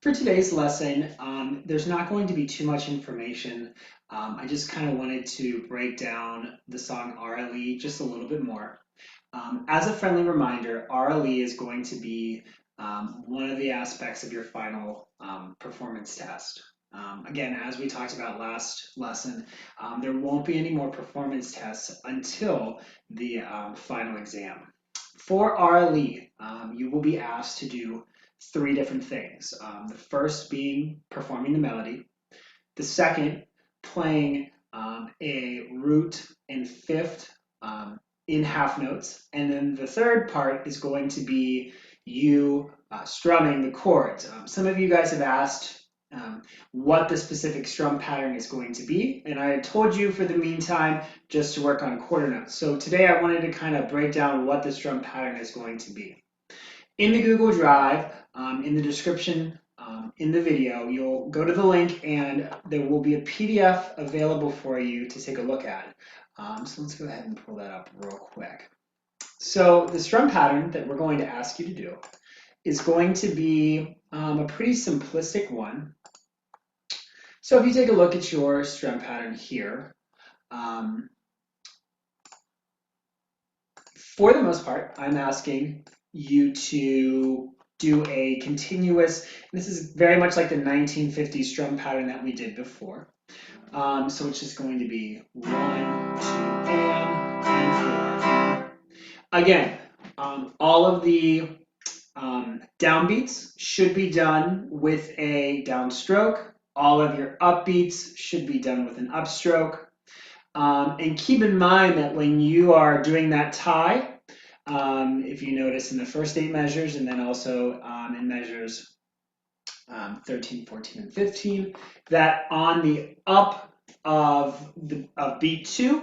For today's lesson, there's not going to be too much information. I just kind of wanted to break down the song RLE just a little bit more. As a friendly reminder, RLE is going to be one of the aspects of your final performance test. Again, as we talked about last lesson, there won't be any more performance tests until the final exam. For RLE, you will be asked to do three different things. The first being performing the melody, the second, playing a root and fifth in half notes, and then the third part is going to be you strumming the chords. Some of you guys have asked what the specific strum pattern is going to be, and I told you for the meantime just to work on quarter notes. So today I wanted to kind of break down what the strum pattern is going to be. In the Google Drive, in the description in the video, you'll go to the link and there will be a PDF available for you to take a look at. So let's go ahead and pull that up real quick. So the strum pattern that we're going to ask you to do is going to be a pretty simplistic one. So if you take a look at your strum pattern here, for the most part, I'm asking you to do a continuous, this is very much like the 1950s strum pattern that we did before. So it's just going to be 1, 2, and 4. Again, all of the downbeats should be done with a downstroke. All of your upbeats should be done with an upstroke. And keep in mind that when you are doing that tie, if you notice in the first 8 measures and then also in measures 13, 14, and 15, that on the up of beat 2,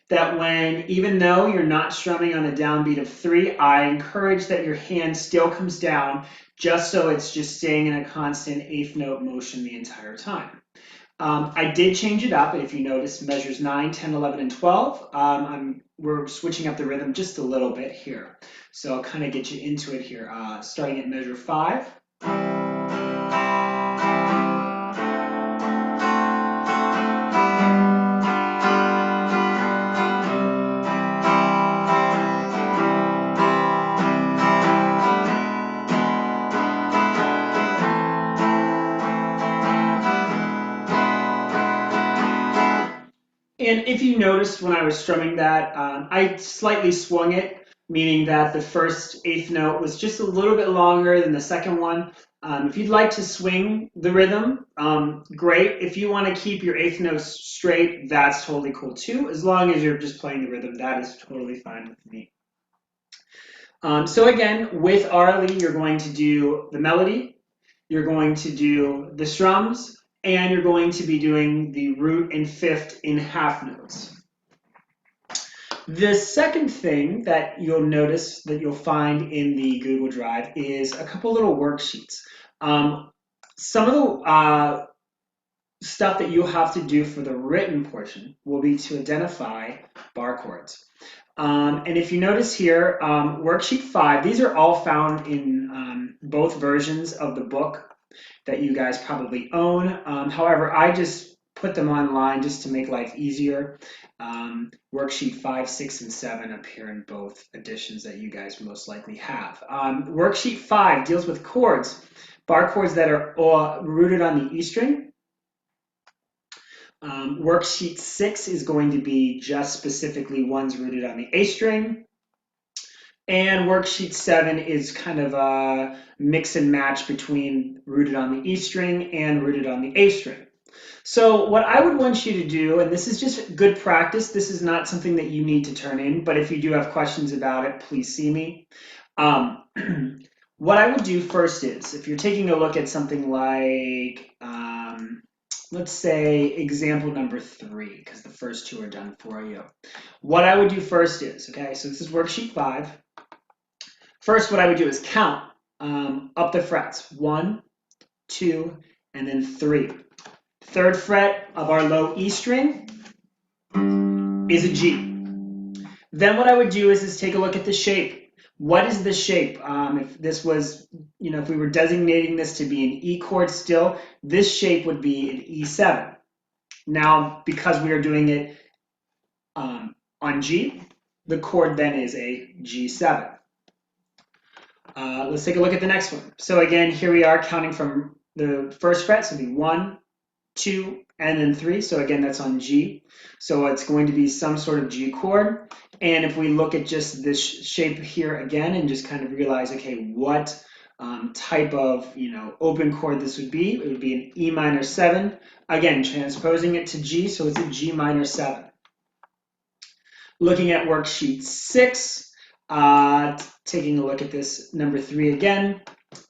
that when, even though you're not strumming on a downbeat of 3, I encourage that your hand still comes down just so it's just staying in a constant 8th note motion the entire time. I did change it up. If you notice, measures 9, 10, 11, and 12, we're switching up the rhythm just a little bit here. So I'll kind of get you into it here, starting at measure 5. And if you noticed when I was strumming that, I slightly swung it, meaning that the first 8th note was just a little bit longer than the second one. If you'd like to swing the rhythm, great. If you want to keep your 8th notes straight, that's totally cool too. As long as you're just playing the rhythm, that is totally fine with me. So again, with RLE, you're going to do the melody, you're going to do the strums, and you're going to be doing the root and fifth in half notes. The second thing that you'll notice that you'll find in the Google Drive is a couple little worksheets. Some of the stuff that you'll have to do for the written portion will be to identify bar chords. And if you notice here, worksheet 5, these are all found in both versions of the book that you guys probably own. However, I just put them online just to make life easier. Worksheet 5, 6, and 7 appear in both editions that you guys most likely have. Worksheet 5 deals with chords, bar chords that are all rooted on the E string. Worksheet 6 is going to be just specifically ones rooted on the A string. And worksheet 7 is kind of a mix and match between rooted on the E string and rooted on the A string. So what I would want you to do, and this is just good practice, this is not something that you need to turn in, but if you do have questions about it, please see me. What I would do first is, if you're taking a look at something like, let's say example number 3, because the first 2 are done for you. What I would do first is, okay, so this is worksheet 5. First, what I would do is count up the frets, 1, 2, and then 3. Third fret of our low E string is a G. Then what I would do is take a look at the shape. What is the shape? If this was, if we were designating this to be an E chord still, this shape would be an E7. Now, because we are doing it on G, the chord then is a G7. Let's take a look at the next one. So again, here we are counting from the first fret, so it'll be 1, 2, and then 3. So again, that's on G. So it's going to be some sort of G chord. And if we look at just this shape here again and just kind of realize, okay, what type of open chord this would be, it would be an E minor 7. Again, transposing it to G, so it's a G minor 7. Looking at worksheet 6, taking a look at this number 3 again,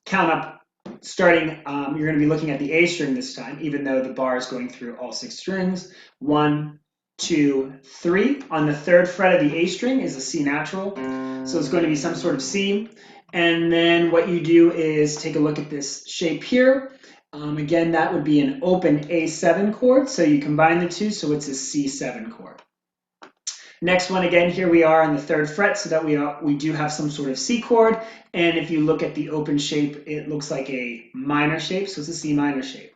count up. Starting, you're going to be looking at the A string this time, even though the bar is going through all 6 strings. 1, 2, 3. On the 3rd fret of the A string is a C natural, so it's going to be some sort of C. And then what you do is take a look at this shape here. Again, that would be an open A7 chord, so you combine the two, so it's a C7 chord. Next one, again, here we are on the 3rd fret, so that we do have some sort of C chord. And if you look at the open shape, it looks like a minor shape, so it's a C minor shape.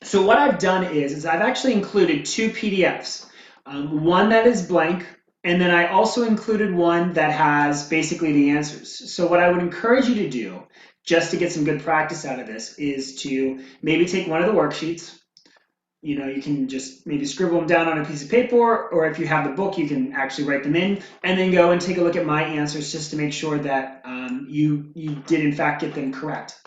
So what I've done is I've actually included 2 PDFs. One that is blank, and then I also included one that has basically the answers. So what I would encourage you to do, just to get some good practice out of this, is to maybe take one of the worksheets. You can just maybe scribble them down on a piece of paper, or if you have the book, you can actually write them in, and then go and take a look at my answers just to make sure that you did in fact get them correct.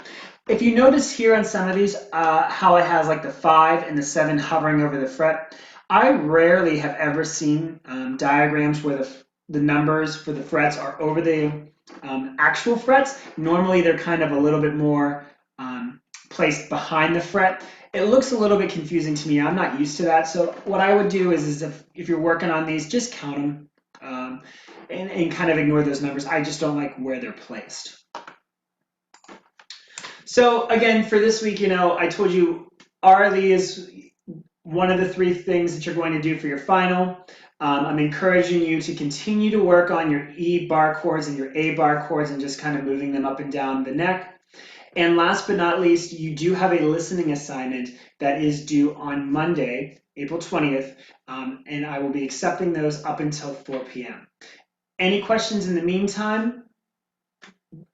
If you notice here on some of these, how it has like the 5 and the 7 hovering over the fret, I rarely have ever seen diagrams where the numbers for the frets are over the actual frets. Normally they're kind of a little bit more placed behind the fret. It looks a little bit confusing to me. I'm not used to that. So what I would do is if you're working on these, just count them and kind of ignore those numbers. I just don't like where they're placed. So again, for this week, I told you RLE is one of the 3 things that you're going to do for your final. I'm encouraging you to continue to work on your E bar chords and your A bar chords and just kind of moving them up and down the neck. And last but not least, you do have a listening assignment that is due on Monday, April 20th, and I will be accepting those up until 4 p.m. Any questions in the meantime,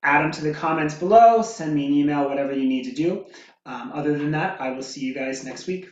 add them to the comments below, send me an email, whatever you need to do. Other than that, I will see you guys next week.